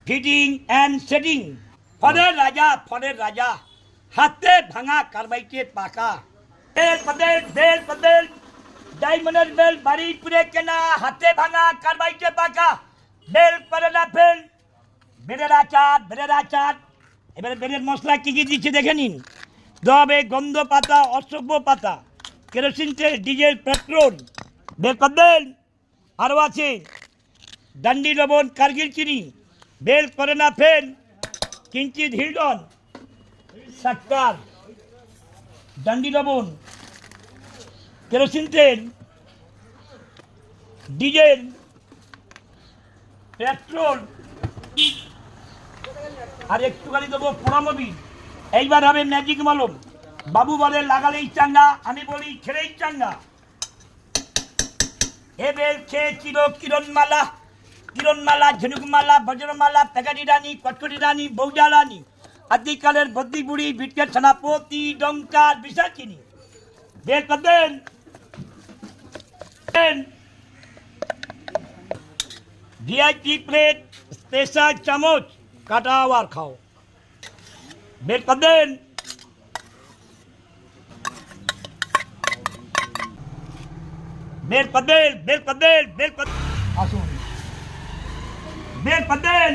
Fitting and setting, ফলের রাজা, হাতে ভাঙা কারবাইটের পাকা, বেল পদেল, ডায়মন্ডের বেল বাড়ি পুরে কেনা, হাতে ভাঙা কারবাইটের পাকা, বেল করে না ফেল, বেলের আচার। এবারে বেলের মশলা কী কী দিচ্ছে দেখে নিন। দবে গন্ধ পাতা, অসভ্য পাতা, কেরোসিন তেল, ডিজেল, পেট্রোল, বেল পদেল, আরও আছে ডান্ডি লবণ, কার্গিল চিনি, বেল করে না ফেল, কিঞ্চিত হিলডন, সাক্কার, ডান্ডি লবণ, কেরোসিন তেল, ডিজেল, পেট্রোল, আর একটুখানি দেবো পোড়ামবিল। এইবার হবে ম্যাজিক মলম। বাবু বলে লাগালেই চাঙ্গা, আমি বলি ছেড়েই চাঙ্গা। এ বেল খেয়েছিল কিরণমালা, ঝিনুকমালা, বজ্রমালা, প্যাকাটি রানী, কটকটি রানী, বৌজা রানী, আদিকালের বদ্যি বুড়ি, বিটকের সেনাপতি, ডঙ্কার বিশাচিনী। বেল পদেল, ভিআইপি প্লেট, স্পেশাল চামচ, কাটাও আর খাও। বেল পদেল, আসুন। বেল পদেল,